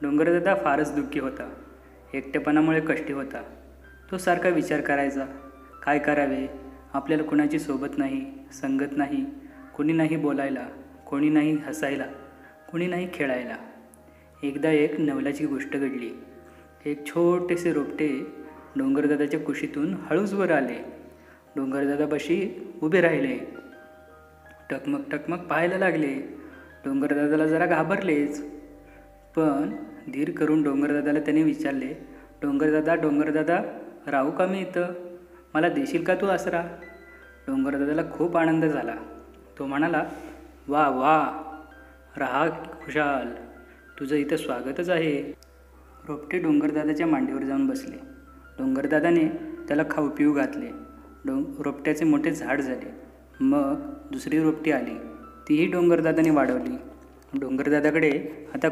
डोंगरदादा फारच दुःखी होता. एकटेपणामुळे कष्टी होता. तो सारखा विचार करायचा, काय करावे. आपल्याला कुणाची सोबत नाही, संगत नाही, कोणी नाही बोलायला, कोणी नाही हसायला, कोणी नाही खेळायला. एकदा एक नवलाची गोष्ट घडली. एक छोटेसे रोपटे डोंगरदादाच्या कुशीतून हळूच वर आले. डोंगरदादापाशी उभे राहिले. टकमक टकमक पाहायला लागले. डोंगरदादाला जरा घाबरलेच, पण धीर करून डोंगरदादाला त्याने विचारले, डोंगरदादा राहू का मी इथं? मला देशील का तू आसरा? डोंगरदादाला खूप आनंद झाला. तो म्हणाला, वा वा, राहा खुशाल, तुझं इथं स्वागतच आहे. रोपटे डोंगरदादाच्या मांडीवर जाऊन बसले. डोंगरदादाने त्याला खाऊ पिऊ घातले. रोपट्याचे मोठे झाड झाले. मग दुसरी रोपटी आली. तीही डोंगरदादाने वाढवली. डोंगरदादाकडे आता